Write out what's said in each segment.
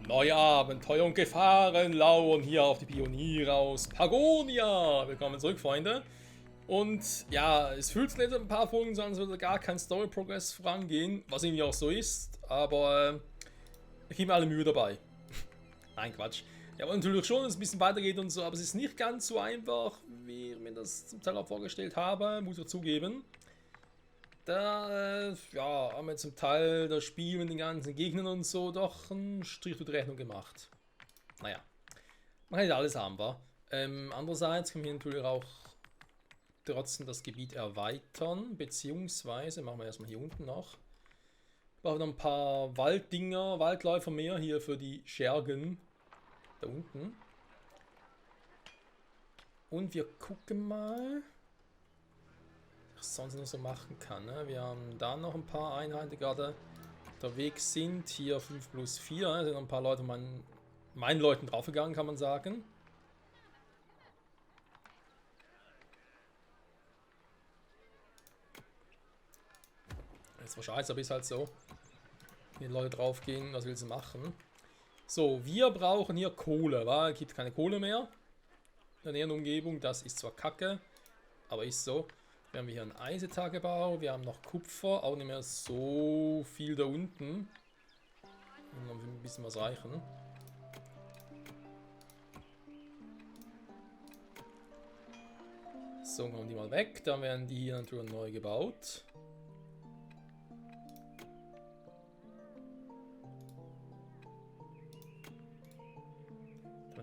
Neue Abenteuer und Gefahren lauern hier auf die Pioniere aus Pagonia. Willkommen zurück, Freunde. Und ja, es fühlt sich jetzt ein paar Folgen so an, als würde gar kein Story-Progress vorangehen, was irgendwie auch so ist, aber ich gebe mir alle Mühe dabei. Nein, Quatsch. Ja, aber natürlich schon, dass es ein bisschen weitergeht und so, aber es ist nicht ganz so einfach, wie ich mir das zum Teil auch vorgestellt habe, muss ich zugeben. Da ja, haben wir zum Teil das Spiel mit den ganzen Gegnern und so doch einen Strich durch die Rechnung gemacht. Naja, man kann nicht alles haben, wa? Andererseits können wir natürlich auch trotzdem das Gebiet erweitern, beziehungsweise machen wir erstmal hier unten noch. Wir brauchen noch ein paar Walddinger, Waldläufer mehr hier für die Schergen. Da unten. Und wir gucken mal, was ich sonst noch so machen kann. Ne? Wir haben da noch ein paar Einheiten, die gerade unterwegs sind. Hier 5+4. Da sind noch ein paar Leute meinen Leuten draufgegangen, kann man sagen. Jetzt war scheiße, aber ist halt so. Wenn die Leute draufgehen, was will sie machen? So, wir brauchen hier Kohle, weil es gibt keine Kohle mehr in der näheren Umgebung. Das ist zwar kacke, aber ist so. Wir haben hier einen Eisentagebau, wir haben noch Kupfer, auch nicht mehr so viel da unten. Und noch ein bisschen was reichen. So, kommen die mal weg, dann werden die hier natürlich neu gebaut.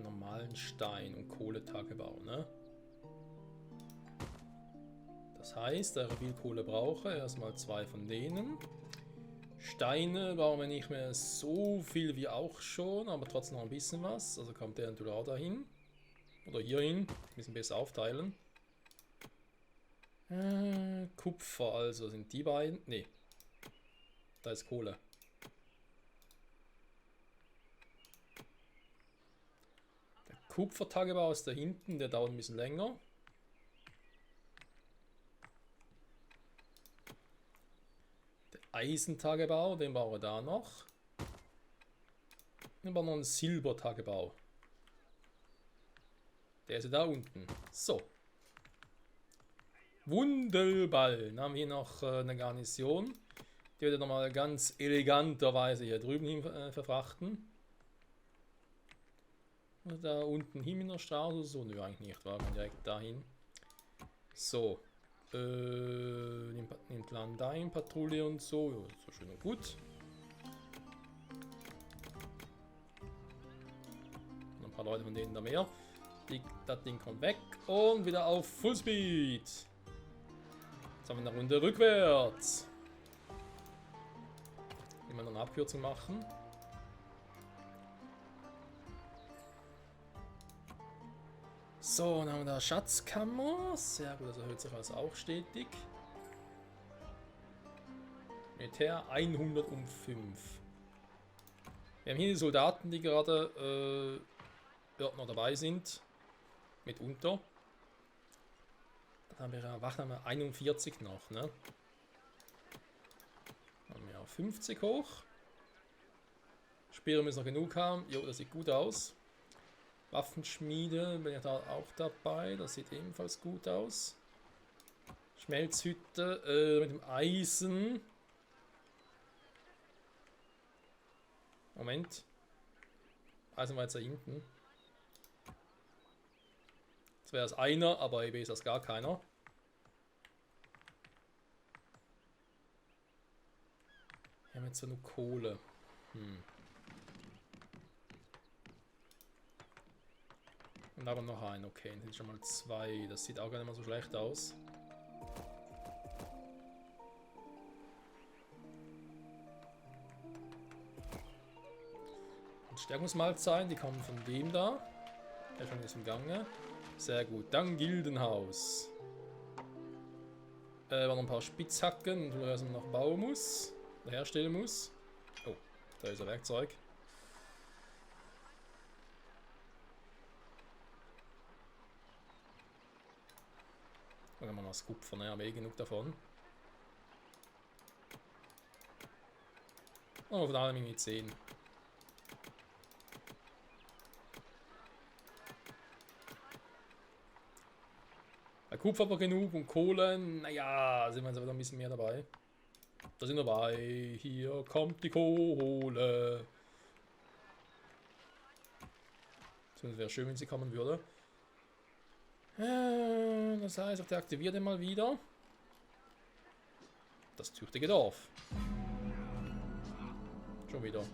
Normalen Stein- und Kohletagebau, ne? Das heißt, da ich viel Kohle brauche, erstmal 2 von denen. Steine brauchen wir nicht mehr so viel wie auch schon, aber trotzdem noch ein bisschen was. Also kommt der natürlich auch dahin. Oder hier hin. Ein bisschen besser aufteilen. Kupfer also, sind die beiden. Ne. Da ist Kohle. Der Kupfertagebau ist da hinten, der dauert ein bisschen länger. Eisentagebau, den bauen wir da noch. Dann bauen wir noch einen Silbertagebau. Der ist da unten. So. Wunderbar. Dann haben wir hier noch eine Garnison. Die wird nochmal ganz eleganterweise hier drüben hin verfrachten. Und da unten hin in der Straße. So, nö, eigentlich nicht. War man direkt dahin. So. Nimmt Landeinpatrouille und so. Ja, so schön und gut. Und ein paar Leute von denen da mehr. Das Ding kommt weg. Und wieder auf Fullspeed. Jetzt haben wir eine Runde rückwärts. Immer noch eine Abkürzung machen. So, dann haben wir da Schatzkammer. Sehr gut, das erhöht sich also auch stetig. Militär 105. Wir haben hier die Soldaten, die gerade noch dabei sind. Mitunter. Dann haben wir Wachname 41 noch, ne? Dann haben wir 50 hoch. Speere müssen noch genug haben. Jo, das sieht gut aus. Waffenschmiede bin ich da auch dabei. Das sieht ebenfalls gut aus. Schmelzhütte mit dem Eisen. Moment. Eisen war jetzt da hinten. Das wäre es einer, aber eben ist das gar keiner. Wir haben jetzt so nur Kohle. Und aber noch ein, okay, dann sind schon mal 2. Das sieht auch gar nicht mal so schlecht aus. Und Stärkungsmahlzeiten, die kommen von dem da. Der schon ist im Gange. Sehr gut. Dann Gildenhaus. Noch ein paar Spitzhacken, die man noch bauen muss. Herstellen muss. Oh, da ist ein Werkzeug. Dann haben wir noch das Kupfer, ne? Haben wir eh genug davon. Und von allem irgendwie 10. Kupfer aber genug und Kohlen, naja, sind wir jetzt wieder ein bisschen mehr dabei. Da sind wir dabei. Hier kommt die Kohle. Das wäre schön, wenn sie kommen würde. Das heißt, ich deaktiviere den mal wieder. Das tüchtige Dorf. Schon wieder.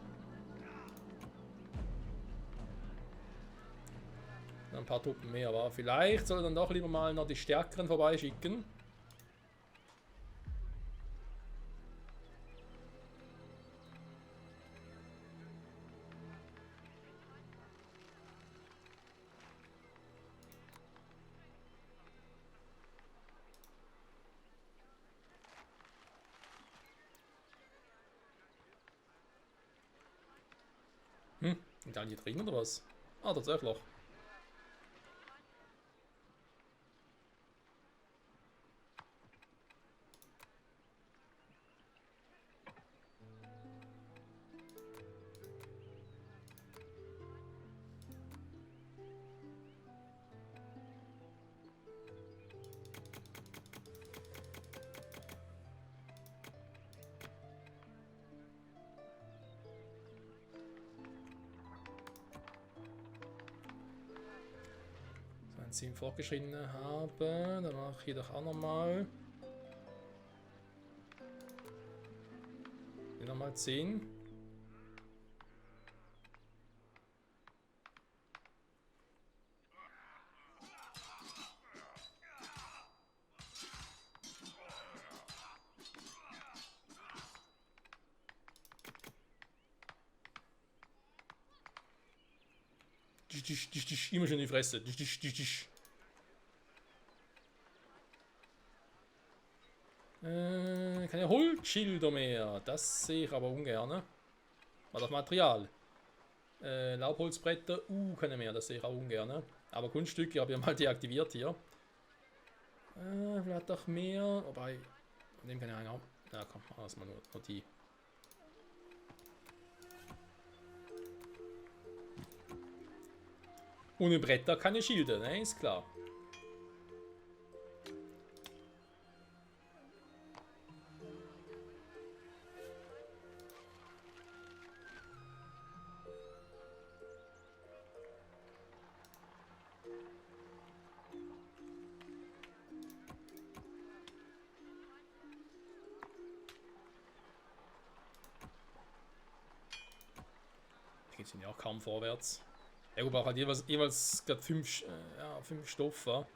Ein paar Truppen mehr, aber vielleicht soll er dann doch lieber mal noch die Stärkeren vorbeischicken. Sind da hier drin oder was? Ah, tatsächlich. Wenn sie ihn fortgeschritten haben, dann mache ich hier doch auch nochmal. Hier nochmal 10. Immer schon in die Fresse. Keine Holzschilder mehr. Das sehe ich aber ungern. War das Material. Laubholzbretter. Keine mehr. Das sehe ich auch ungern. Aber Kunststücke habe ich mal deaktiviert hier. Vielleicht auch mehr. Wobei. Nehmen keine Ahnung. Ja, komm, erstmal nur die. Ohne Bretter keine Schilde, ne? Ist klar. Geht sind ja auch kaum vorwärts. Ja gut, braucht halt jeweils gerade 5 Stoffe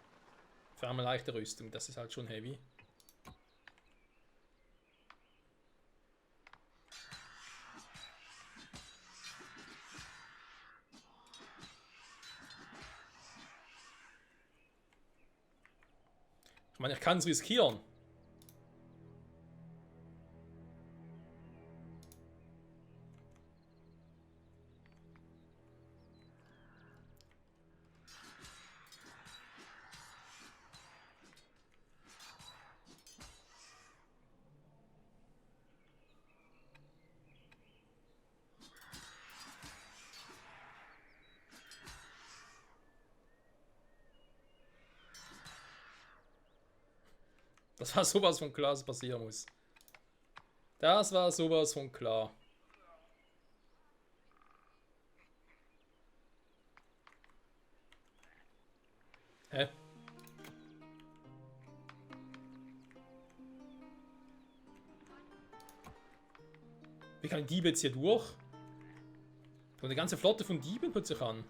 für eine leichte Rüstung. Das ist halt schon heavy. Ich meine, ich kann es riskieren. Das war sowas von klar, was passieren muss. Das war sowas von klar. Hä? Wie kann ein Dieb jetzt hier durch? Und eine ganze Flotte von Dieben plötzlich an.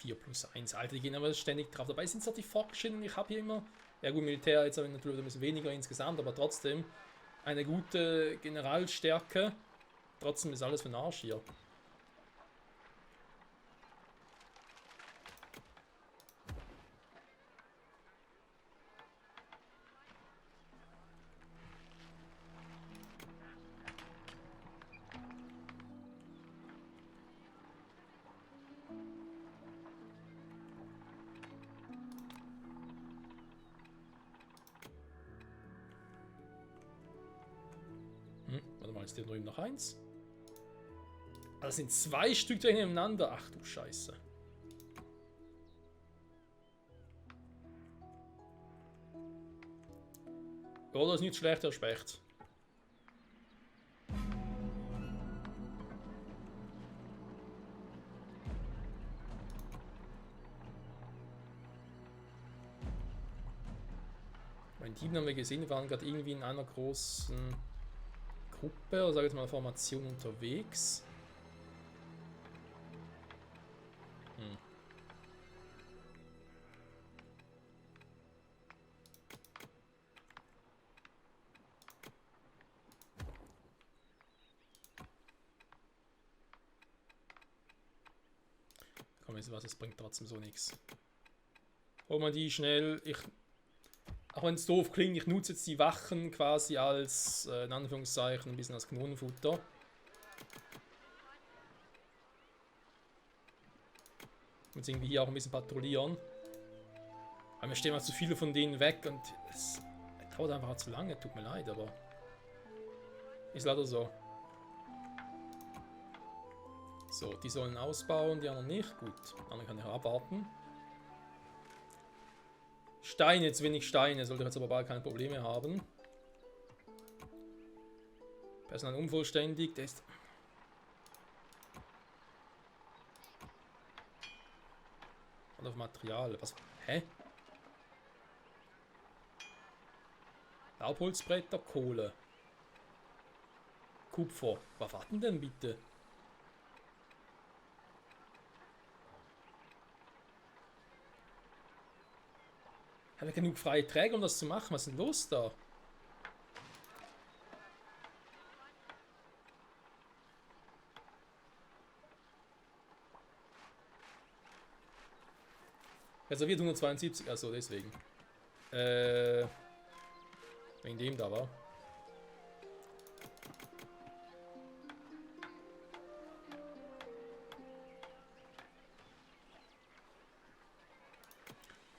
+1, Alter, die gehen aber ständig drauf. Dabei sind es doch die fortgeschrittenen. Ich habe hier immer, ja gut, Militär jetzt habe ich natürlich ein bisschen weniger insgesamt, aber trotzdem eine gute Generalstärke. trotzdem ist alles für den Arsch hier. Warte mal, ist der drüben noch eins? Das sind 2 Stück da nebeneinander. Ach du Scheiße. Ja, das ist nicht schlecht, der Specht. Meine Team haben wir gesehen, die waren gerade irgendwie in einer großen Gruppe, oder sage ich jetzt mal Formation unterwegs. Komm, weißt du was, es bringt trotzdem so nichts. Hol mal die schnell. Auch wenn es doof klingt, ich nutze jetzt die Wachen quasi als, in Anführungszeichen, ein bisschen als Kanonenfutter. Jetzt irgendwie hier auch ein bisschen patrouillieren. Aber mir stehen mal zu viele von denen weg und es dauert einfach zu lange, tut mir leid, aber ist leider so. So, die sollen ausbauen, die anderen nicht. Gut, die anderen kann ich abwarten. Steine, jetzt wenig Steine, sollte jetzt aber bald keine Probleme haben. Personal unvollständig, der ist... Und auf Material, was... Hä? Laubholzbretter, Kohle. Kupfer. Was warten denn bitte? Haben wir genug freie Träger, um das zu machen? Was ist denn los da? Reserviert 172, also deswegen. Wegen dem da war.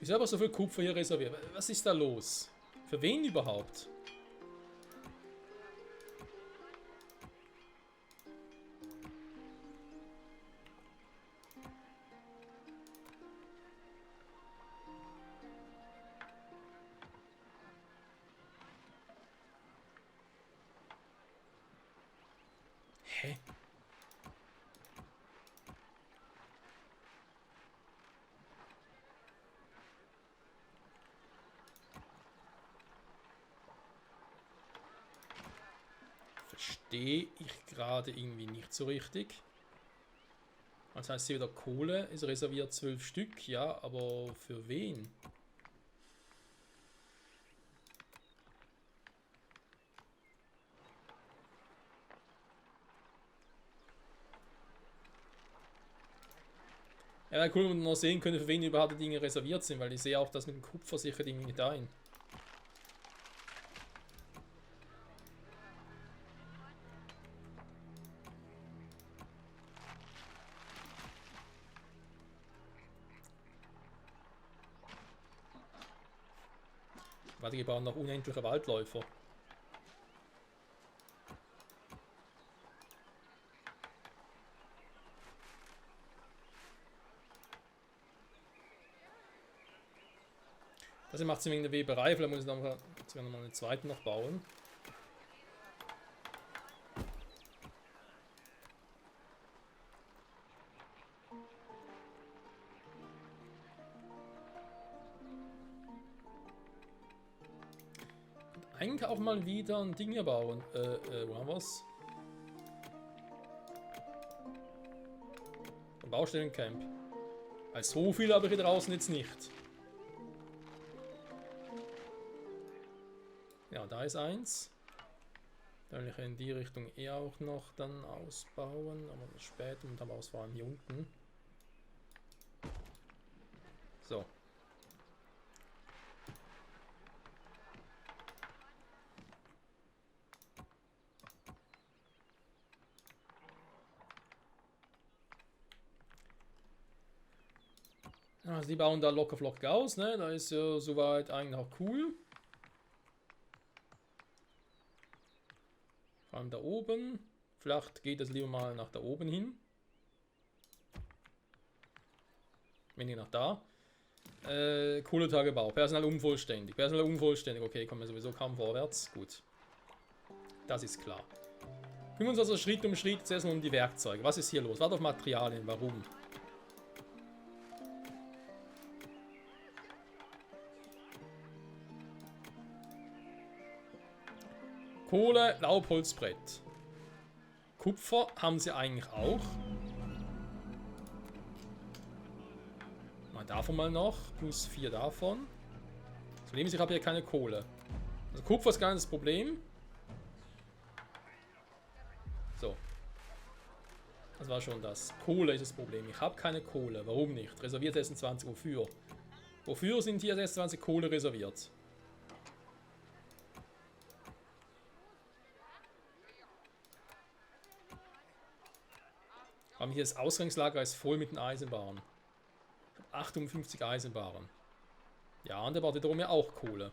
Wieso aber so viel Kupfer hier reserviert? Was ist da los? Für wen überhaupt? Hä? Verstehe ich gerade irgendwie nicht so richtig. Das heißt hier wieder Kohle ist reserviert 12 Stück, ja, aber für wen? Ja, wäre cool, wenn man noch sehen könnte, für wen überhaupt die Dinge reserviert sind, weil ich sehe auch das mit dem Kupfer sicher irgendwie nicht ein. Warte, die bauen noch unendliche Waldläufer. Das macht Sinn wegen der Weberei, vielleicht muss ich dann noch mal einen zweiten noch bauen. Eigentlich auch mal wieder ein Ding hier bauen. Wo haben wir's? Ein Baustellencamp. Weil so viel habe ich hier draußen jetzt nicht. Ja, da ist eins. Da will ich in die Richtung eher auch noch dann ausbauen, aber später und dann ausbauen hier unten. So. Also die bauen da locker flockig aus, ne? Da ist ja soweit eigentlich auch cool. Vor allem da oben. Vielleicht geht es lieber mal nach da oben hin. Wenn nicht nach da. Kohletagebau. Personal unvollständig. Personal unvollständig. Okay, kommen wir sowieso kaum vorwärts. Gut. Das ist klar. Kümmern wir uns also Schritt um Schritt zuerst mal um die Werkzeuge. Was ist hier los? Warte auf Materialien. Warum? Kohle, Laubholzbrett. Kupfer haben sie eigentlich auch. Mal davon mal noch. Plus 4 davon. Das Problem ist, ich habe hier keine Kohle. Also Kupfer ist gar nicht das Problem. So. Das war schon das. Kohle ist das Problem. Ich habe keine Kohle. Warum nicht? Reserviert 26. Wofür? Wofür sind hier 26 Kohle reserviert? Aber hier das Ausgangslager ist voll mit den Eisenbahnen. Ich habe 58 Eisenbahnen. Ja, und der baut wiederum ja auch Kohle.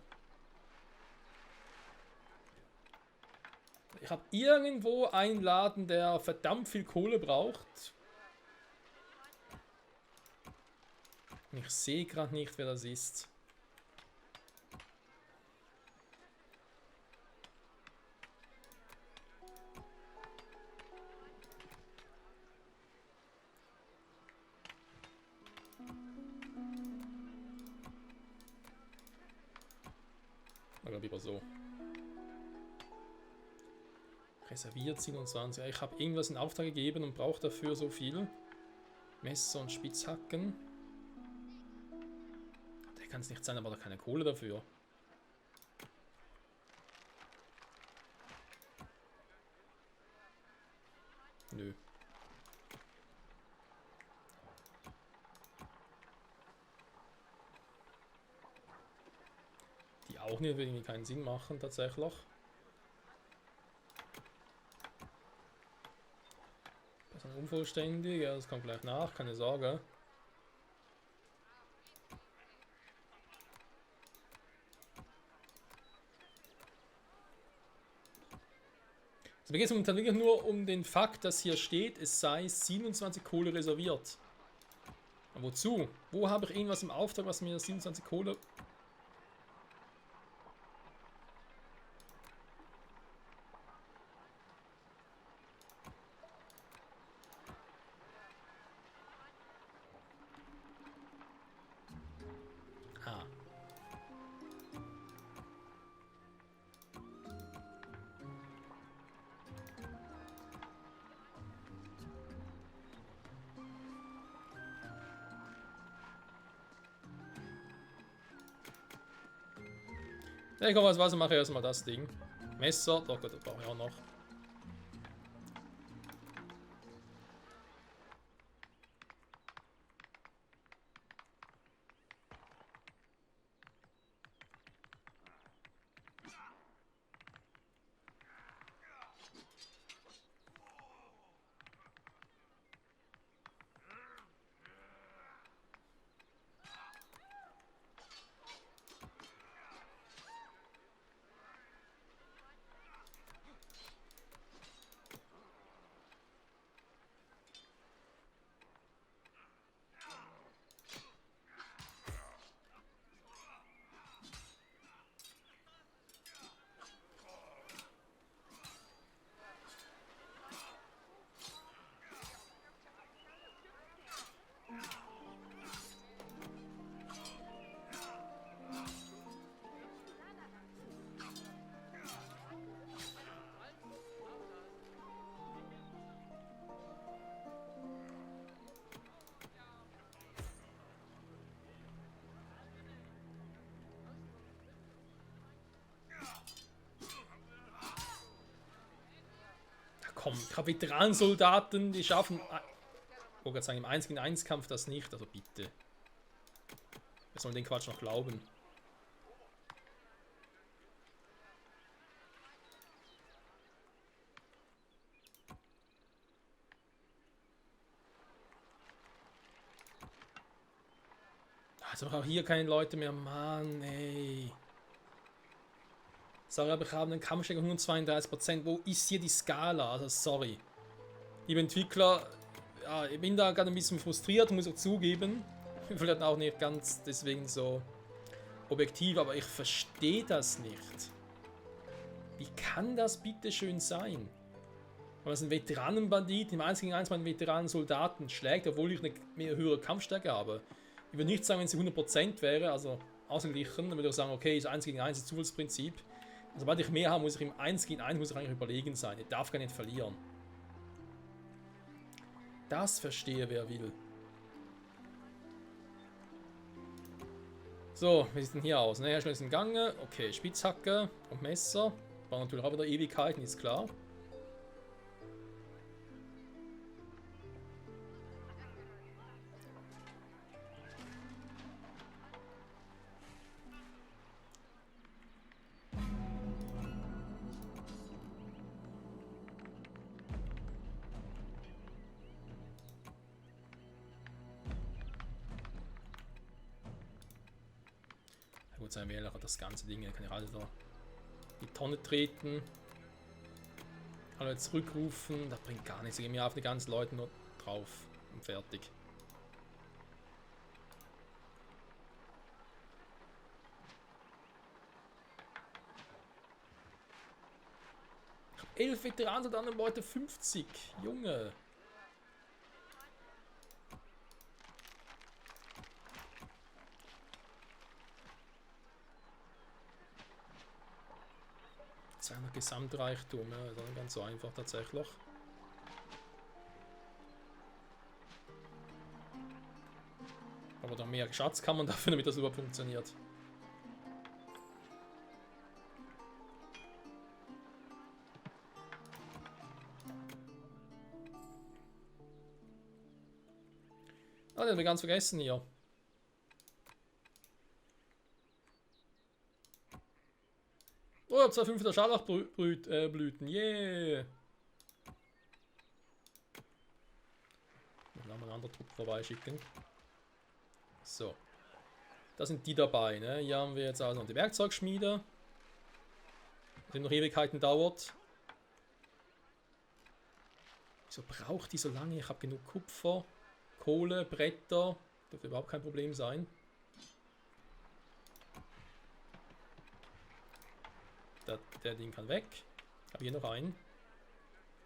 Ich habe irgendwo einen Laden, der verdammt viel Kohle braucht. Ich sehe gerade nicht, wer das ist. Oder lieber so. Reserviert 27. Ich habe irgendwas in Auftrag gegeben und brauche dafür so viel. Messer und Spitzhacken. Der kann es nicht sein, aber da keine Kohle dafür. Nö. Die auch nicht, würde irgendwie keinen Sinn machen, tatsächlich. Das ist unvollständig, ja, das kommt gleich nach, keine Sorge. Also mir geht es momentan wirklich nur um den Fakt, dass hier steht, es sei 27 Kohle reserviert. Aber wozu? Wo habe ich irgendwas im Auftrag, was mir 27 Kohle... Ah. Ja, komm, als was mache ich erstmal das Ding. Messer, doch gut, das brauche ich auch noch. komm, ich habe Veteranensoldaten, die schaffen... Ich wollte gerade sagen, im 1 gegen 1 Kampf das nicht, also bitte. Wir sollen den Quatsch noch glauben. Also auch hier keine Leute mehr, Mann, ey. Sorry, aber ich habe einen Kampfstärke 132%. Wo ist hier die Skala? Also sorry. Liebe Entwickler, ja, ich bin da gerade ein bisschen frustriert, muss ich zugeben. Vielleicht auch nicht ganz deswegen so objektiv, aber ich verstehe das nicht. Wie kann das bitte schön sein? Wenn man einen Veteranenbandit im 1 gegen 1 meinen Veteranensoldaten schlägt, obwohl ich eine mehr höhere Kampfstärke habe. Ich würde nicht sagen, wenn sie 100% wäre, also ausgeglichen, dann würde ich sagen, okay, ist 1 gegen 1 das Zufallsprinzip. Und sobald ich mehr habe, muss ich im 1 gegen 1 muss ich eigentlich überlegen sein. Ich darf gar nicht verlieren. Das verstehe wer will. So, wie sieht denn hier aus? Ne, Hersteller ist im Gange. Okay, Spitzhacke und Messer. War natürlich auch wieder Ewigkeiten, ist klar. Gut, sein Wähler hat das ganze Ding, kann ich alle da die Tonne treten. Alle zurückrufen, das bringt gar nichts. Ich gehe mir auf die ganzen Leute nur drauf und fertig. Ich habe 11 Veteranen und andere Leute 50. Junge. Seiner Gesamtreichtum, ja, ist auch nicht ganz so einfach tatsächlich. Aber da mehr Schatz kann man dafür, damit das überhaupt funktioniert. Ah, den haben wir ganz vergessen hier. Oh, ich habe 2 5 der Scharlachblüten. Yeah! Ich will mal einen anderen Trupp vorbeischicken. So. Da sind die dabei, ne? Hier haben wir jetzt also noch die Werkzeugschmiede. Die noch Ewigkeiten dauert. Wieso braucht die so lange? Ich habe genug Kupfer, Kohle, Bretter. Dürfte überhaupt kein Problem sein. Der Ding kann weg. Ich habe hier noch einen.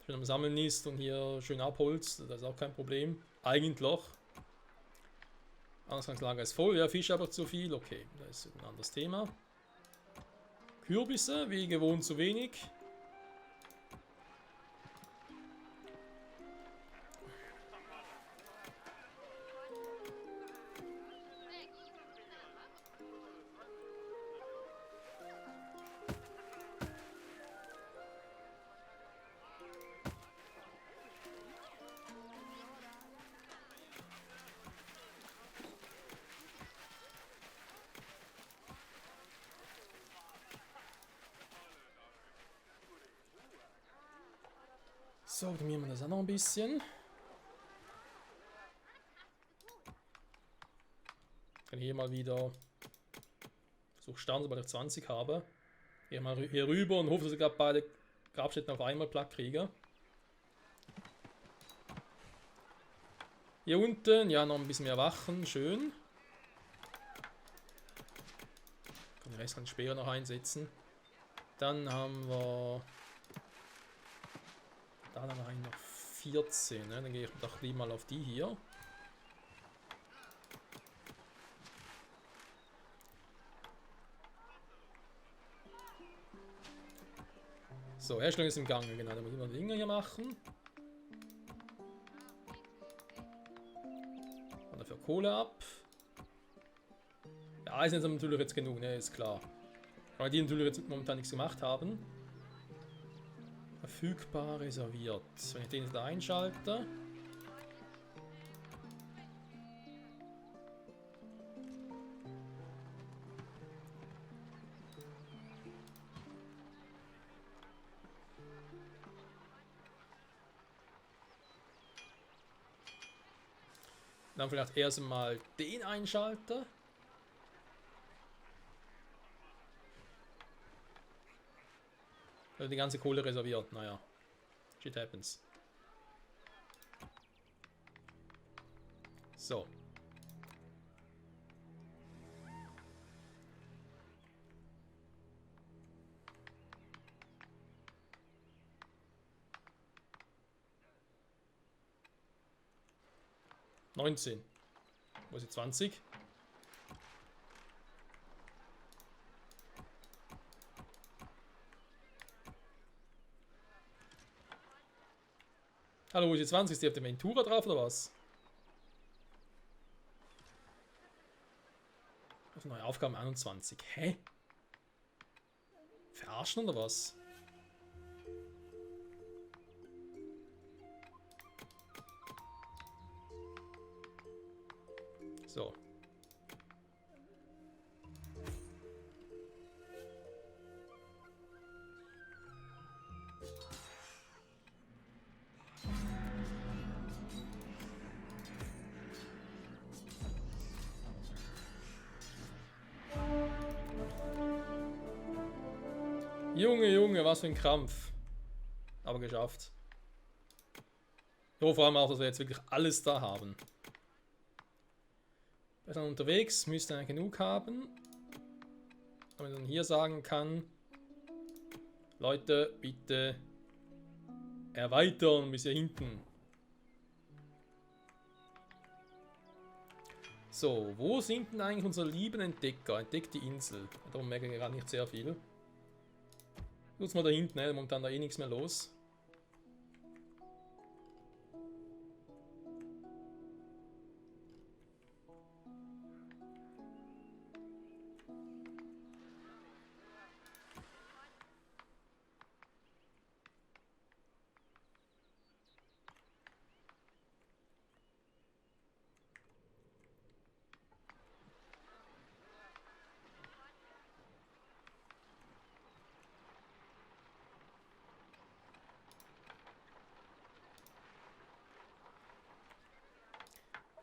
Schön am Sammeln ist und hier schön abholzt. Das ist auch kein Problem. Eigentlich. Ausgangslager ist voll. Ja, Fisch aber zu viel. Okay, das ist ein anderes Thema. Kürbisse, wie gewohnt zu wenig. So, optimieren wir das auch noch ein bisschen. Ich kann hier mal wieder versuchen starten, sobald ich 20 habe. Hier mal hier rüber und hoffe, dass ich gerade beide Grabstätten auf einmal platt kriege. Hier unten, ja, noch ein bisschen mehr Wachen, schön. Den Rest kann ich später noch einsetzen. Dann haben wir... Da haben wir eigentlich noch 14, ne? Dann gehe ich doch lieber mal auf die hier. So, Herstellung ist im Gange, genau. Dann müssen wir die Dinge hier machen. Und dafür Kohle ab. Ja, Eisen ist natürlich jetzt genug, ne? Ist klar. Weil die natürlich jetzt momentan nichts gemacht haben. verfügbar reserviert. Wenn ich den jetzt da einschalte. Dann vielleicht erst mal den einschalte. Also die ganze Kohle reserviert, naja. Shit happens. So. $19. Wo ist die 20? Hallo, wo ist die 20? Ist die auf der Ventura drauf oder was? Auf neue Aufgaben 21. Hä? Verarschen oder was? So. Junge, Junge, was für ein Krampf. Aber geschafft. Ich hoffe vor allem auch, dass wir jetzt wirklich alles da haben. Wir sind unterwegs, müsste eigentlich genug haben. Wenn man dann hier sagen kann, Leute, bitte erweitern bis hier hinten. So, wo sind denn eigentlich unsere lieben Entdecker? Entdeckt die Insel. Darum merke ich gerade nicht sehr viel. Kurz mal da hinten, ne? Momentan da eh nichts mehr los.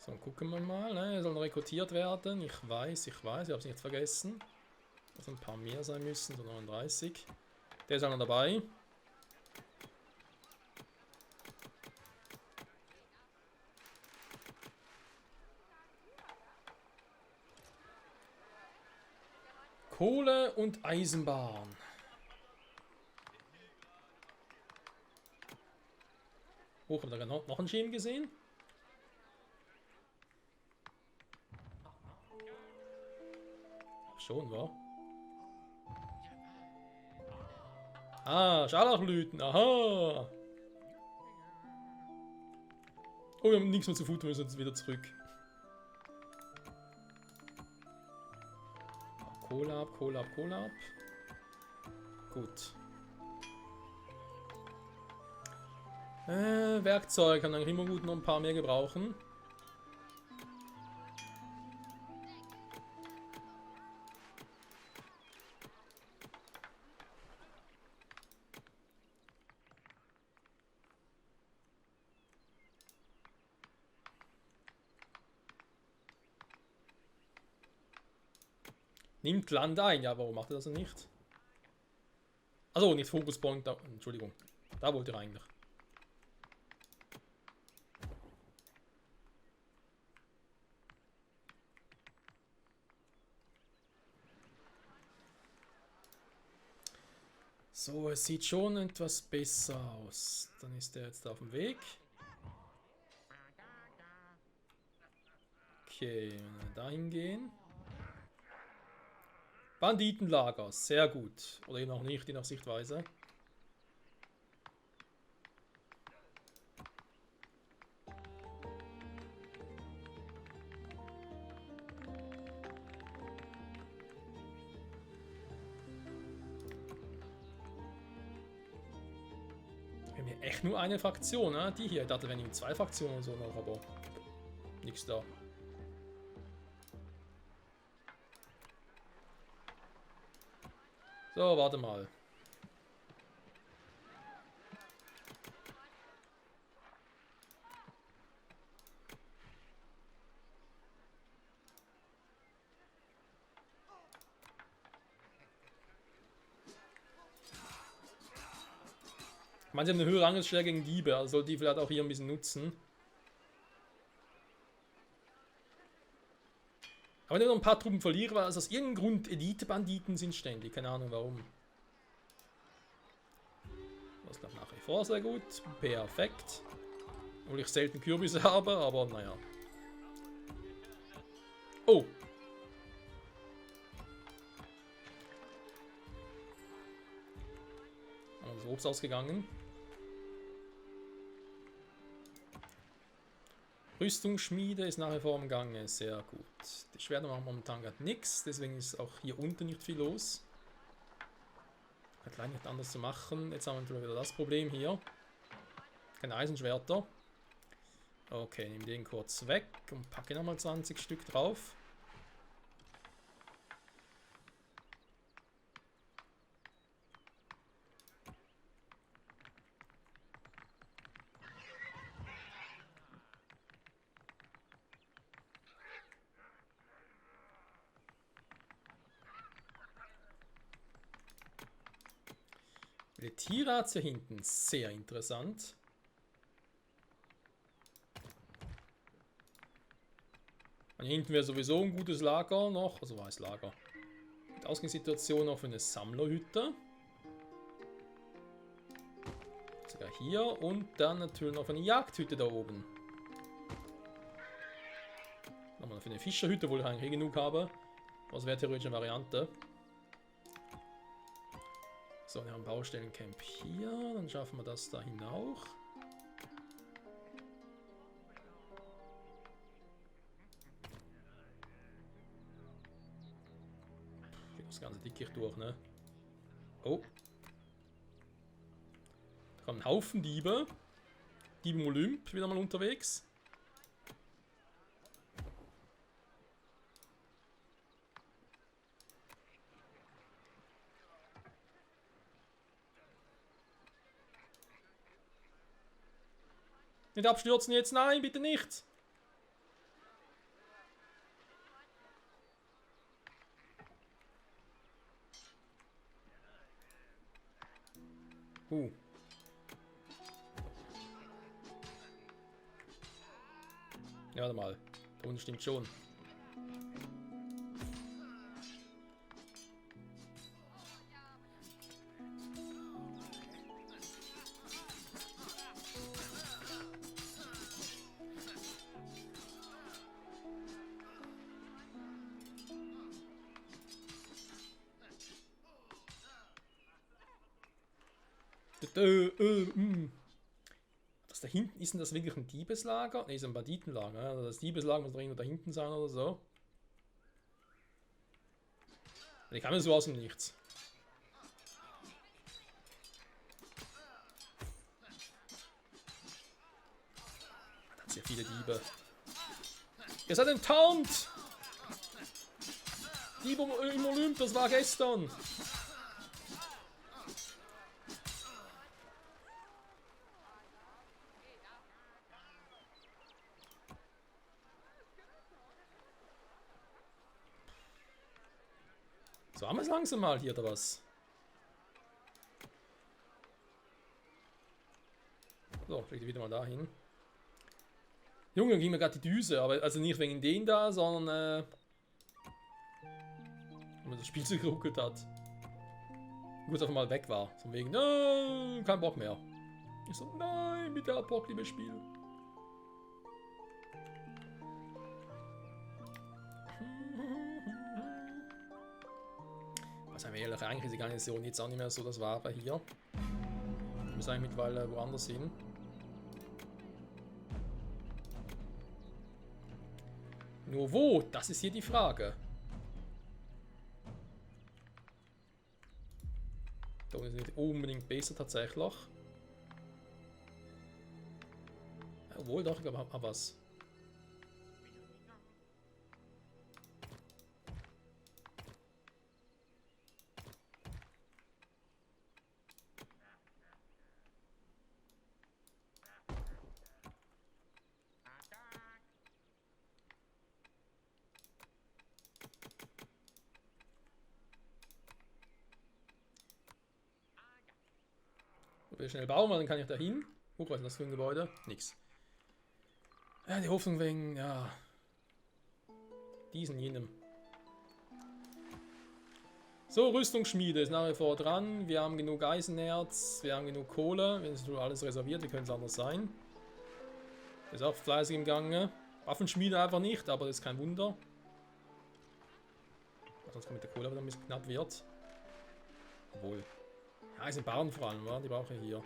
So, gucken wir mal, ne? Er soll rekrutiert werden. Ich weiß, ich habe es nicht vergessen. Dass ein paar mehr sein müssen, so 39. Der ist auch noch dabei. Kohle und Eisenbahn. Hoch, haben wir da noch einen Schemen gesehen? Schon, wa? Ah, Scharlachblüten, aha! Oh, wir haben nichts mehr zu futtern, wir müssen jetzt wieder zurück. Kohle ab, Kohle ab, Kohle ab. Gut. Werkzeug kann eigentlich immer gut noch ein paar mehr gebrauchen. Nimmt Land ein. Ja, warum macht er das denn nicht? Also nicht Fokuspunkt. Da, Entschuldigung. Da wollte er eigentlich. So, es sieht schon etwas besser aus. Dann ist er jetzt auf dem Weg. Okay, dahin gehen. Banditenlager, sehr gut. Oder eben auch nicht, je nach Sichtweise. Wir haben hier echt nur eine Fraktion, ne? Die hier. Ich dachte, wenn ich 2 Fraktionen und so noch, aber nichts da. So, warte mal. Manche haben eine höhere Angriffsstärke gegen Diebe, also soll die vielleicht auch hier ein bisschen nutzen. Aber wenn ich noch ein paar Truppen verliere, weil es aus irgendeinem Grund Elite-Banditen sind ständig. Keine Ahnung warum. Das klappt nach wie vor sehr gut. Perfekt. Obwohl ich selten Kürbisse habe, aber naja. Oh! Das Obst ausgegangen. Rüstungsschmiede ist nach wie vor im Gange, sehr gut. Die Schwerter machen momentan gerade nichts, deswegen ist auch hier unten nicht viel los. Hat leider nicht anders zu machen. Jetzt haben wir wieder das Problem hier. Keine Eisenschwerter. Okay, nehme den kurz weg und packe nochmal 20 Stück drauf. Die Tierarzt hier hinten, sehr interessant. Und hier hinten wäre sowieso ein gutes Lager noch, also war es Lager. Die Ausgangssituation noch für eine Sammlerhütte. Sogar hier und dann natürlich noch für eine Jagdhütte da oben. Nochmal für eine Fischerhütte, wo ich eigentlich genug habe. Das wäre theoretisch eine Variante. So, wir haben Baustellencamp hier, dann schaffen wir das dahin auch. Das ganze Dickicht durch, ne? Oh. Da kommen ein Haufen Diebe. Diebe im Olymp wieder mal unterwegs. Nicht abstürzen jetzt, nein, bitte nicht. Ja, warte mal. Da unten stimmt schon. Das da hinten, ist denn das wirklich ein Diebeslager? Ne, ist ein Banditenlager. Ja? Das Diebeslager muss irgendwo da hinten sein oder so. Ich kann mir so aus dem Nichts. Da hat sehr viele Diebe. Ihr seid enttarnt! Diebe im Olymp, das war gestern. So, haben wir es langsam mal hier, oder was? So, vielleicht wieder mal dahin. Junge, ging mir gerade die Düse, aber also nicht wegen den da, sondern weil das Spiel so geruckelt hat. Wo es einfach mal weg war. Von wegen, nein, kein Bock mehr. Ich so, nein, bitte hab Bock, liebes Spiel. Seien wir ehrlich, eigentlich ist die Garnison jetzt auch nicht mehr so das Wahre hier. Wir müssen eigentlich mittlerweile woanders hin. Nur wo? Das ist hier die Frage. Da ist nicht unbedingt besser tatsächlich. Obwohl, doch, ich glaube, hab was. Ich will schnell bauen, weil dann kann ich da hin. Was ist das für ein Gebäude? Nix. Ja, die Hoffnung wegen, ja. Diesen, jenem. So, Rüstungsschmiede ist nach wie vor dran. Wir haben genug Eisenerz, wir haben genug Kohle. Wir haben alles reserviert, wie könnte es anders sein? Das ist auch fleißig im Gange. Waffenschmiede einfach nicht, aber das ist kein Wunder. Sonst kann mit der Kohle wieder ein bisschen knapp wird. Obwohl. Ja, Eisenbahn vor allem, oder? Die brauche ich hier.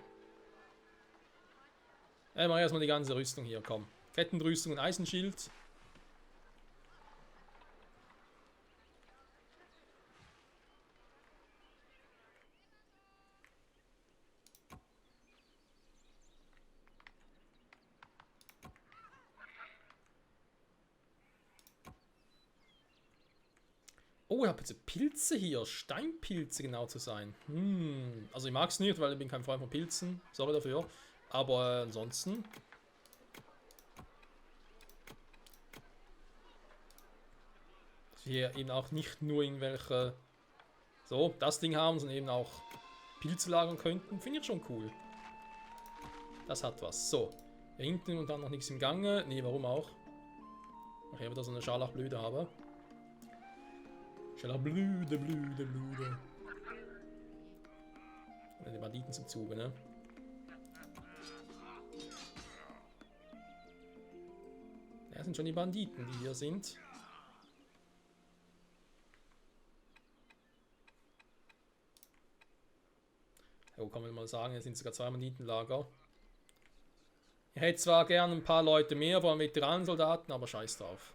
Ja, mach erstmal die ganze Rüstung hier, komm. Kettenrüstung und Eisenschild. Oh, ich habe jetzt Pilze hier. Steinpilze genau zu sein. Also ich mag es nicht, weil ich bin kein Freund von Pilzen. Sorry dafür. Aber ansonsten. Wir eben auch nicht nur irgendwelche so, das Ding haben, sondern eben auch Pilze lagern könnten. Finde ich schon cool. Das hat was. So. Hier hinten und dann noch nichts im Gange. Nee, warum auch? Nachher wieder so eine Scharlachblüte habe. Scharlachblüte, Blüte, Blüte. Und die Banditen zum Zuge, ne? Ja, sind schon die Banditen, die hier sind. Ja, kann man mal sagen, es sind sogar 2 Banditenlager. Ich hätte zwar gern ein paar Leute mehr, vor allem Veteranensoldaten, aber scheiß drauf.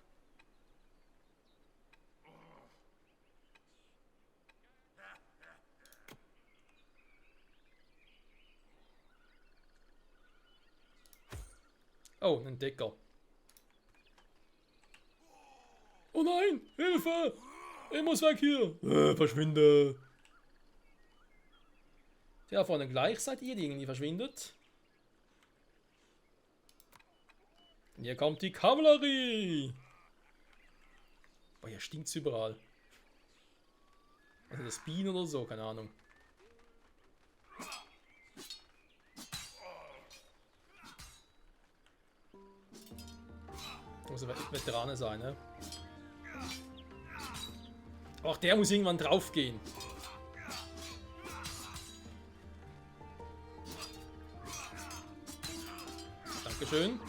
Oh, ein Entdecker. Oh nein, Hilfe! Ich muss weg hier! Verschwinde! Ja, vorne gleich seid ihr, die irgendwie verschwindet. Und hier kommt die Kavallerie! Oh, hier stinkt's überall. Also das Bienen oder so, keine Ahnung. Muss ein Veterane sein, ne? Ach, der muss irgendwann draufgehen. Dankeschön.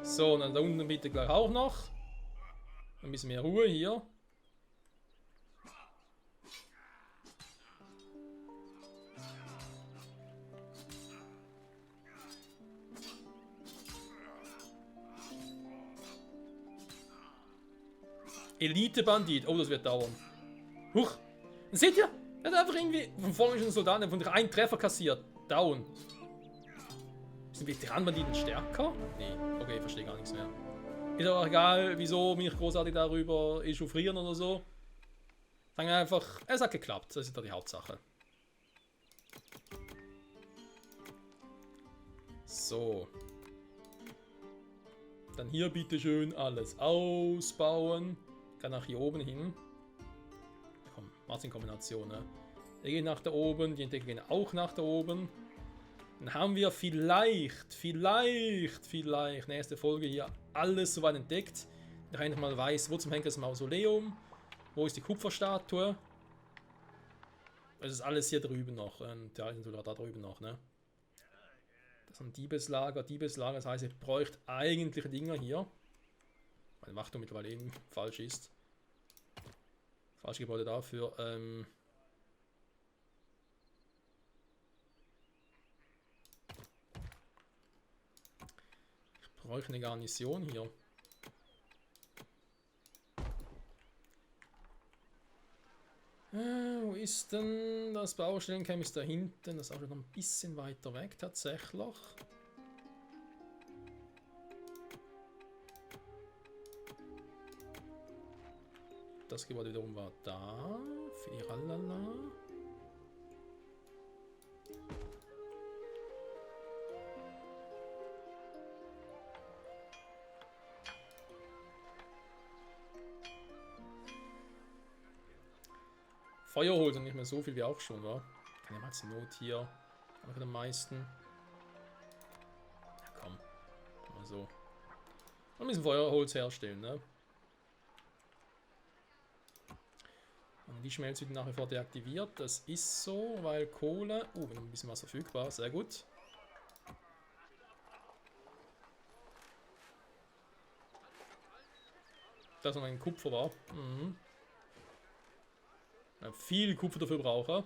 So, und dann da unten bitte gleich auch noch. Ein bisschen mehr Ruhe hier. Elite-Bandit. Oh, das wird dauern. Huch. Seht ihr? Er hat einfach irgendwie vom vornherein Soldaten von einen Treffer kassiert. Down. Sind Veteranenbanditen stärker? Nee. Okay, ich verstehe gar nichts mehr. Ist aber auch egal, wieso mich großartig darüber echauffieren oder so. Sagen wir einfach, es hat geklappt. Das ist doch die Hauptsache. So. Dann hier bitte schön alles ausbauen. Kann nach hier oben hin. Komm, mach's in Kombination, ne? Der geht nach da oben, die Entdecker gehen auch nach da oben. Dann haben wir vielleicht nächste Folge hier alles soweit entdeckt. Da ich mal weiß, wo zum Henker ist das Mausoleum, wo ist die Kupferstatue. Das ist alles hier drüben noch. Und ja, sind sogar da drüben noch, ne? Das ist ein Diebeslager, das heißt, ich bräuchte eigentlich Dinger hier. Meine Wachtung mittlerweile eben falsch ist. Falsche Gebäude dafür. brauche ich eine Garnison hier. Wo ist denn das Baustellencamp? Ist da hinten. Das ist auch noch ein bisschen weiter weg tatsächlich. Das Gebäude wiederum war da. Firalala. Feuerholz und nicht mehr so viel wie auch schon, war. Kann ja mal zur Not hier. Aber am meisten. Ja, komm. Mal so. Und ein bisschen Feuerholz herstellen, ne? Und die Schmelzhütten nach wie vor deaktiviert. Das ist so, weil Kohle. Wir haben ein bisschen was verfügbar. Sehr gut. Das noch ein Kupfer war. Mhm. Ja, viel Kupfer dafür brauche.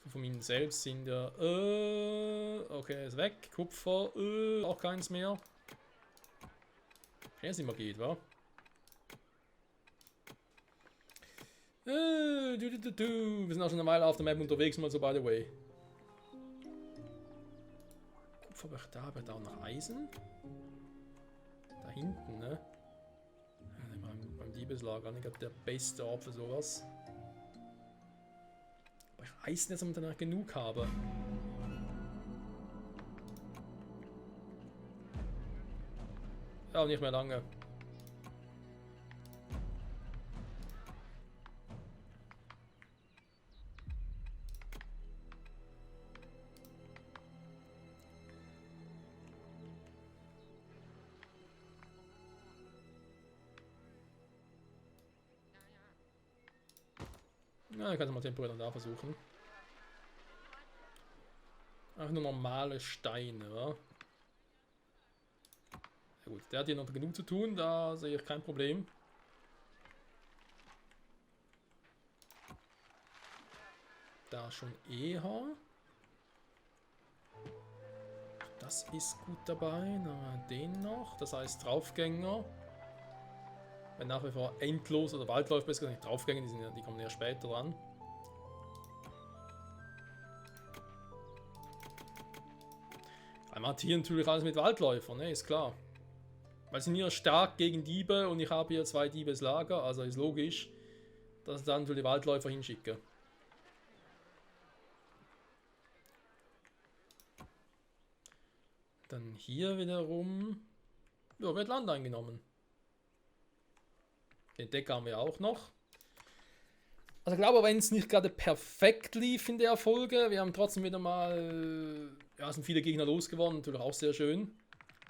Von ihnen selbst sind ja. Okay, ist weg. Kupfer. Auch keins mehr. Wenn es immer geht, wa? Wir sind auch schon eine Weile auf der Map unterwegs, mal so by the way. Kupfer aber da auch noch Eisen. Da hinten, ne? Beim Diebeslager, ich glaube der beste Ort für sowas. Aber ich weiß nicht, ob ich danach genug habe. Ja, nicht mehr lange. Ja, ich kann es mal temporär dann da versuchen. Einfach nur normale Steine, ja. Ja gut, der hat hier noch genug zu tun, da sehe ich kein Problem. Da schon eher. Das ist gut dabei. Na, den noch. Das heißt Draufgänger. Wenn nach wie vor endlos oder Waldläufer besser gesagt, Draufgänger, die kommen ja später dran. Einmal hier natürlich alles mit Waldläufern, ne, ist klar. Weil sie sind hier stark gegen Diebe und ich habe hier 2 Diebeslager, also ist logisch, dass ich dann die Waldläufer hinschicke. Dann hier wiederum, ja, wird Land eingenommen. Den Deck haben wir auch noch. Also ich glaube, wenn es nicht gerade perfekt lief in der Folge, wir haben trotzdem wieder mal, ja, sind viele Gegner losgeworden, natürlich auch sehr schön.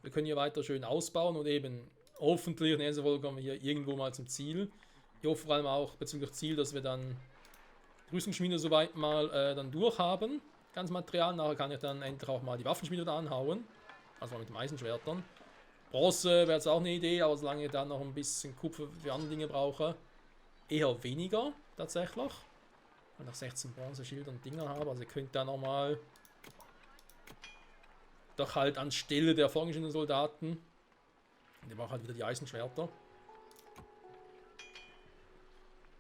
Wir können hier weiter schön ausbauen und eben hoffentlich in der nächsten Folge kommen wir hier irgendwo mal zum Ziel. Ich hoffe vor allem auch bezüglich Ziel, dass wir dann die Rüstungsschmiede soweit mal dann durchhaben. Ganz Material, nachher kann ich dann endlich auch mal die Waffenschmiede da anhauen. Also mit den Eisenschwertern. Bronze wäre jetzt auch eine Idee, aber solange ich dann noch ein bisschen Kupfer für andere Dinge brauche, eher weniger tatsächlich. Weil ich noch 16 Bronze-Schilder und Dinger habe, also ihr könnt da nochmal doch halt anstelle der vorgeschriebenen Soldaten, die brauchen halt wieder die Eisenschwerter.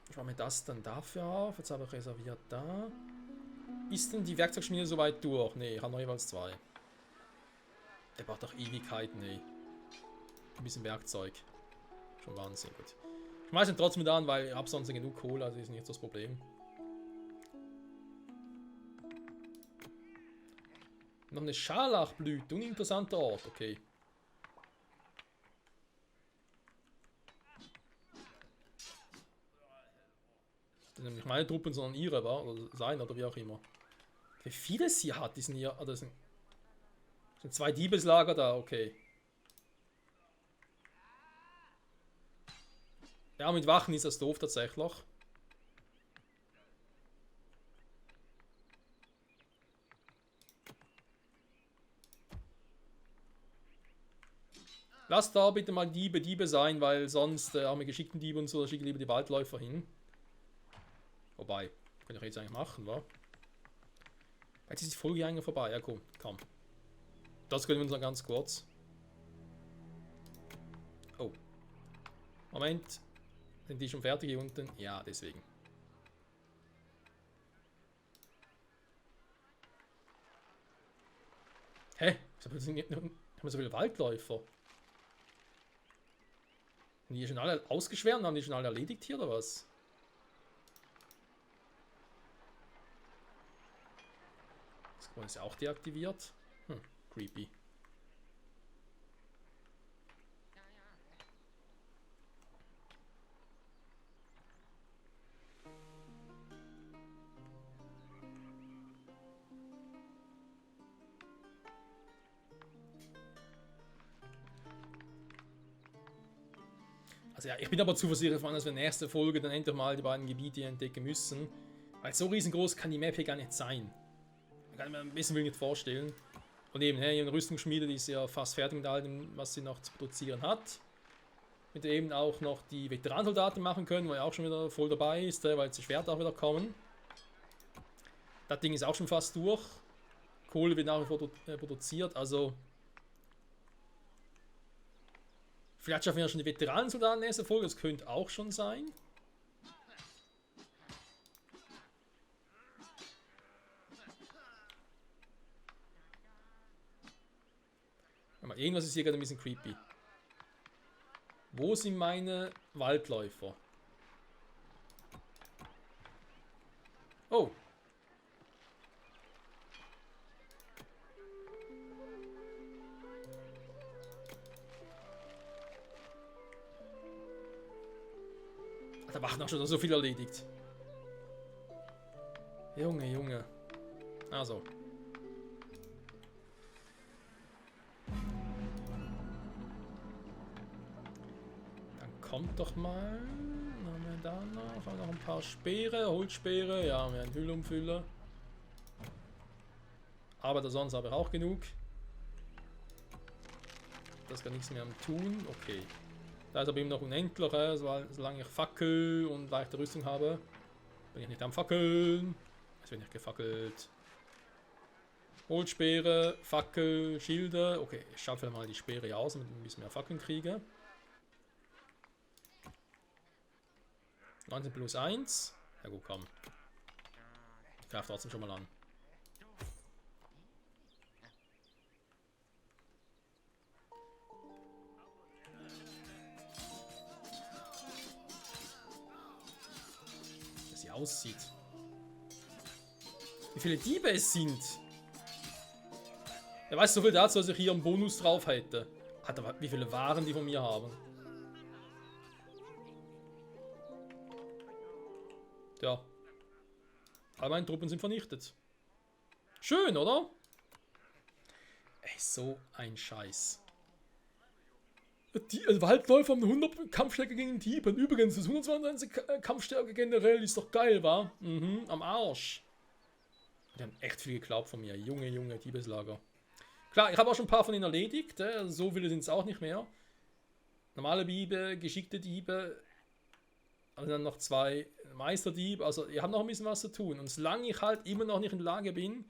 Ich mache mir das dann dafür auf, jetzt habe ich reserviert da. Ist denn die Werkzeugschmiede soweit durch? Ne, ich habe noch jeweils 2. Der braucht doch Ewigkeiten, ne. Ein bisschen Werkzeug. Schon Wahnsinn, gut. Ich schmeiße ihn trotzdem da an, weil ich habe sonst genug Kohle, also ist nicht das Problem. Noch eine Scharlachblüte, uninteressanter Ort, okay. Das sind nämlich meine Truppen, sondern ihre, war oder sein oder wie auch immer. Wie viele sie hat, die sind hier, oder sind 2 Diebeslager da, okay. Ja, mit Wachen ist das doof tatsächlich. Lasst da bitte mal Diebe sein, weil sonst haben wir geschickten Diebe und so, da schicke ich lieber die Waldläufer hin. Wobei, Kann ich jetzt eigentlich machen, wa? Jetzt ist die Folge eigentlich vorbei. Ja, komm, komm. Das können wir uns noch ganz kurz. Oh. Moment. Sind die schon fertig hier unten? Ja, deswegen. Hä? Haben wir so viele Waldläufer? Sind die schon alle ausgeschwärmt? Haben die schon alle erledigt hier oder was? Das ist ja auch deaktiviert. Creepy. Also ja, ich bin aber zuversichtlich davon, dass wir in der nächsten Folge dann endlich mal die beiden Gebiete entdecken müssen. Weil so riesengroß kann die Map hier gar nicht sein. Da kann ich mir ein bisschen nicht vorstellen. Und eben, eine Rüstungsschmiede, die ist ja fast fertig mit all dem, was sie noch zu produzieren hat. Mit eben auch noch die Veteransoldaten machen können, wo er auch schon wieder voll dabei ist, weil jetzt die Schwerter auch wieder kommen. Das Ding ist auch schon fast durch. Kohle wird nach wie vor produziert, also... Vielleicht schaffen wir ja schon die Veteranensoldaten in der nächsten Folge, das könnte auch schon sein. Irgendwas ist hier gerade ein bisschen creepy. Wo sind meine Waldläufer? Oh. Da machen auch schon so viel erledigt. Junge, Junge. Also. Dann kommt doch mal. Haben wir da noch? Haben wir noch ein paar Speere, Holzspeere. Ja, haben wir einen Hüllumfüller. Aber sonst habe ich auch genug. Das kann nichts mehr am tun. Okay. Da ist aber eben noch unendlich, solange ich Fackel und leichte Rüstung habe, bin ich nicht am Fackeln. Es wird nicht gefackelt. Holzspeere, Fackel, Schilde. Okay, ich schaffe mal die Speere aus, damit ich ein bisschen mehr Fackeln kriege. 19 plus 1. Ja gut, komm. Ich greife trotzdem schon mal an. Aussieht. Wie viele Diebe es sind. Er weiß so viel dazu, dass ich hier einen Bonus drauf hätte. Alter, wie viele Waren die von mir haben. Ja. All meine Truppen sind vernichtet. Schön, oder? Ey, so ein Scheiß. Die Waldläufer haben 100 Kampfstärke gegen Diebe. Übrigens, das 122 Kampfstärke generell ist doch geil, wa? Mhm, am Arsch. Die haben echt viel geglaubt von mir. Junge, Junge, Diebeslager. Klar, ich habe auch schon ein paar von ihnen erledigt. Also so viele sind es auch nicht mehr. Normale Diebe, geschickte Diebe. Und dann noch 2 Meisterdiebe. Also, ihr habt noch ein bisschen was zu tun. Und solange ich halt immer noch nicht in der Lage bin,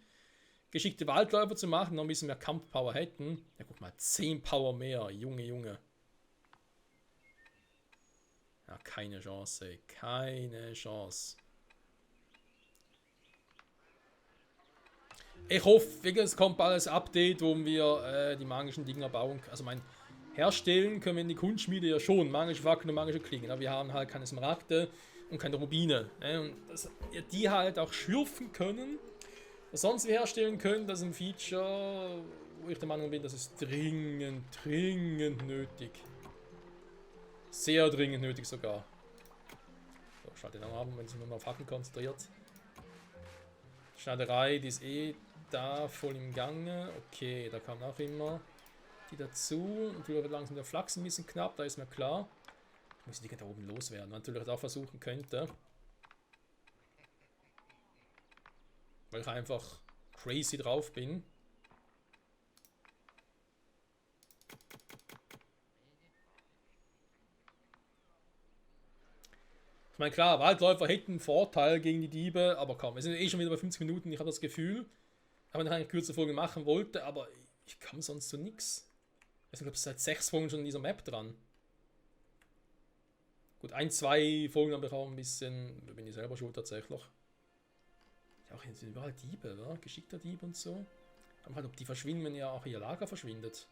geschickte Waldläufer zu machen, noch ein bisschen mehr Kampfpower hätten. Ja, guck mal, 10 Power mehr. Junge, Junge. Ja, keine Chance, ey. Keine Chance. Ich hoffe, es kommt bald das Update, wo wir die magischen Dinger bauen können. Also herstellen können wir in die Kunstschmiede ja schon. Magische Fackeln und magische Klingen. Aber wir haben halt keine Smaragde und keine Rubine. Und die halt auch schürfen können. Was sonst wir herstellen können, das ist ein Feature, wo ich der Meinung bin, das ist dringend nötig. Sehr dringend nötig sogar. So, schalte den haben, wenn sich nur auf Hacken konzentriert. Schneiderei, die ist eh da voll im Gange. Okay, da kam auch immer die dazu. Und wird langsam der Flachs ein bisschen knapp, da ist mir klar. Ich muss die da oben loswerden. Natürlich auch versuchen könnte. Weil ich einfach crazy drauf bin. Ich meine, klar, Waldläufer hätten einen Vorteil gegen die Diebe, aber komm, wir sind eh schon wieder bei 50 Minuten, ich habe das Gefühl, wenn ich eine kürzere Folge machen wollte, aber ich komme sonst zu nichts. Ich glaube, es seit 6 Folgen schon in dieser Map dran. Gut, 1, 2 Folgen habe ich auch ein bisschen, da bin ich selber schuld tatsächlich. Ja, auch hier sind überall Diebe, oder? Geschickter Dieb und so. Aber halt, ob die verschwinden, wenn ja auch ihr Lager verschwindet.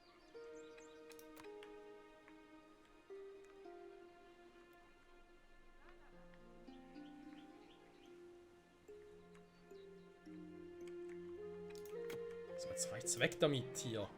So, jetzt reicht's weg damit hier.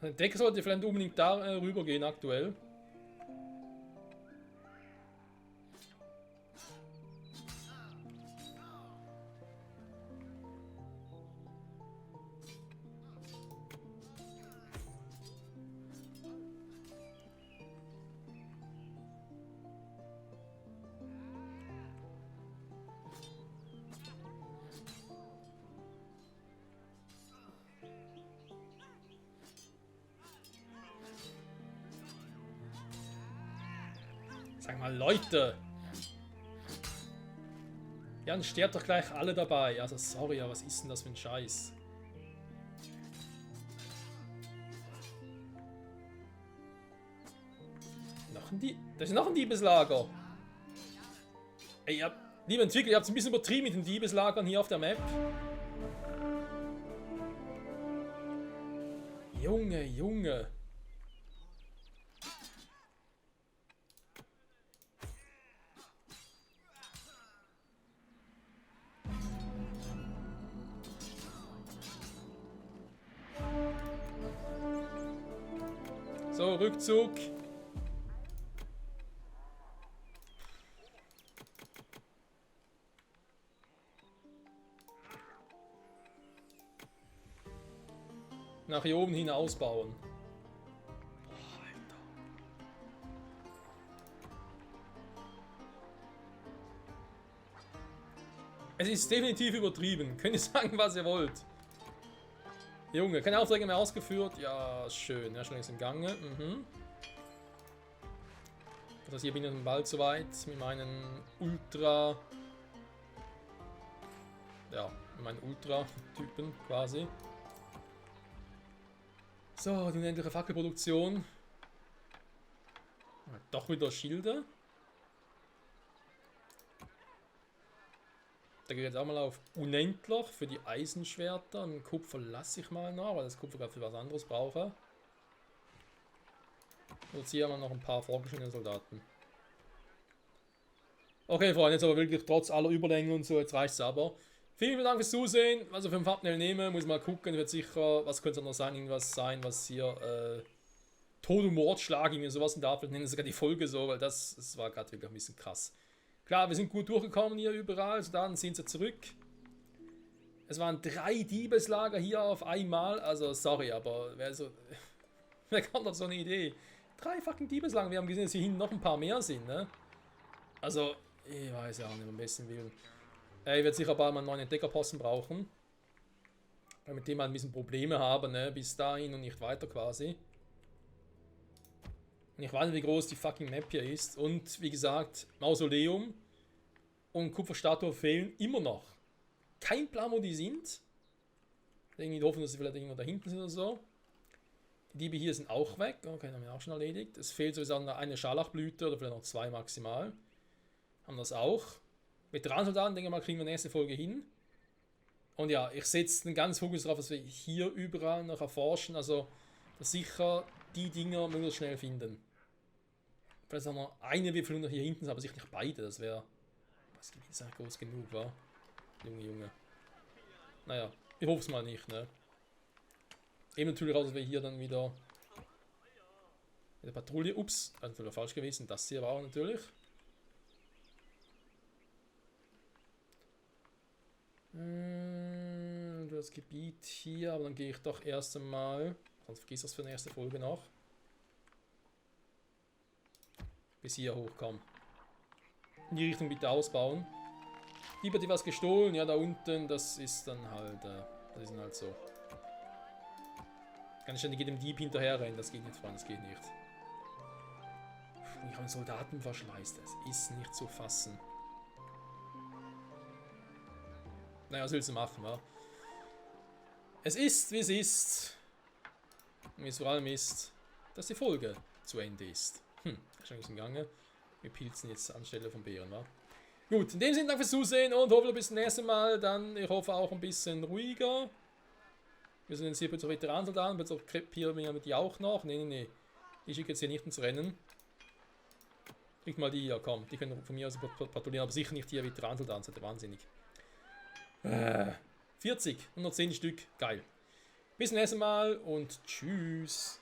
Der Deck sollte vielleicht unbedingt da rüber gehen aktuell. Sag mal, Leute! Ja, dann sterbt doch gleich alle dabei. Also, sorry, aber was ist denn das für ein Scheiß? Noch ein Dieb. Das ist noch ein Diebeslager. Ey, liebe Entwickler, ihr habt es ein bisschen übertrieben mit den Diebeslagern hier auf der Map. Junge, Junge. So, Rückzug. Nach hier oben hin ausbauen. Boah, Alter. Es ist definitiv übertrieben. Könnt ihr sagen, was ihr wollt. Junge, keine Aufträge mehr ausgeführt. Ja, schön. Ja, schon längst im Gange. Das hier bin ich bald soweit mit meinen Ultra. Ja, mit meinen Ultra-Typen quasi. So, die unendliche Fackelproduktion. Doch wieder Schilde. Da geht jetzt auch mal auf unendlich für die Eisenschwerter. Und Kupfer lasse ich mal noch, weil das Kupfer gerade für was anderes brauche. Jetzt hier haben wir noch ein paar vorgeschriebene Soldaten. Okay, Freunde, jetzt aber wirklich trotz aller Überlänge und so, jetzt reicht es aber. Vielen, vielen Dank fürs Zusehen. Also für ein Thumbnail nehmen, muss mal gucken, wird sicher, was könnte es noch sein, irgendwas sein, was hier Tod- und Mordschlag, irgendwie sowas in der Art, nennen sogar die Folge so, weil das war gerade wirklich ein bisschen krass. Klar, wir sind gut durchgekommen hier überall, so dann sind sie zurück. Es waren 3 Diebeslager hier auf einmal, also sorry, aber wer kommt auf so eine Idee? 3 fucking Diebeslager, wir haben gesehen, dass hier hinten noch ein paar mehr sind, ne? Also, ich weiß ja auch nicht, am besten willen. Ich werde sicher bald mal einen neuen Entdeckerposten brauchen. Weil mit dem wir ein bisschen Probleme haben, ne? Bis dahin und nicht weiter quasi. Und ich weiß nicht, wie groß die fucking Map hier ist. Und wie gesagt, Mausoleum und Kupferstatue fehlen immer noch. Kein Plan, wo die sind. Irgendwie hoffen, dass sie vielleicht irgendwo da hinten sind oder so. Die Diebe hier sind auch weg. Okay, haben wir auch schon erledigt. Es fehlt sowieso eine Scharlachblüte oder vielleicht noch 2 maximal. Haben das auch. Veteransoldaten, denke ich mal, kriegen wir nächste Folge hin. Und ja, ich setze den ganzen Fokus darauf, dass wir hier überall noch erforschen. Also, dass sicher die Dinger möglichst schnell finden. Vielleicht haben wir eine Würfel noch hier hinten, aber sicher nicht beide. Das wäre. Das Gebiet ist eigentlich groß genug, wa? Junge. Naja, ich hoffe es mal nicht, ne? Eben natürlich auch, dass wir hier dann wieder. Eine Patrouille. Ups, das ist natürlich falsch gewesen. Das hier war auch natürlich. Das Gebiet hier, aber dann gehe ich doch erst einmal, sonst vergiss das für die nächste Folge noch. Bis hier hochkommen. In die Richtung bitte ausbauen. Dieb hat dir was gestohlen, ja da unten, das ist dann halt, so. Kann ich ständig jedem Dieb hinterher rennen, das geht nicht, Freunde, das geht nicht. Ich habe einen Soldatenverschleiß, das ist nicht zu fassen. Naja, was willst du machen, wa? Es ist, wie es ist. Und wie es vor allem ist, dass die Folge zu Ende ist. Schon ein bisschen Gange. Wir pilzen jetzt anstelle von Bären, wa? Gut, in dem Sinne, danke fürs Zusehen und hoffentlich bis zum nächsten Mal. Dann, ich hoffe, auch ein bisschen ruhiger. Wir sind jetzt hier bei der Veteransoldaten, bei der krepieren wir die auch noch. Nee. Die schicke jetzt hier nicht ins Rennen. Kriegt mal die, ja komm, die können von mir aus patrouillieren, aber sicher nicht hier Veteransoldaten, seid ihr wahnsinnig. 40, 110 Stück, geil. Bis zum nächsten Mal und tschüss.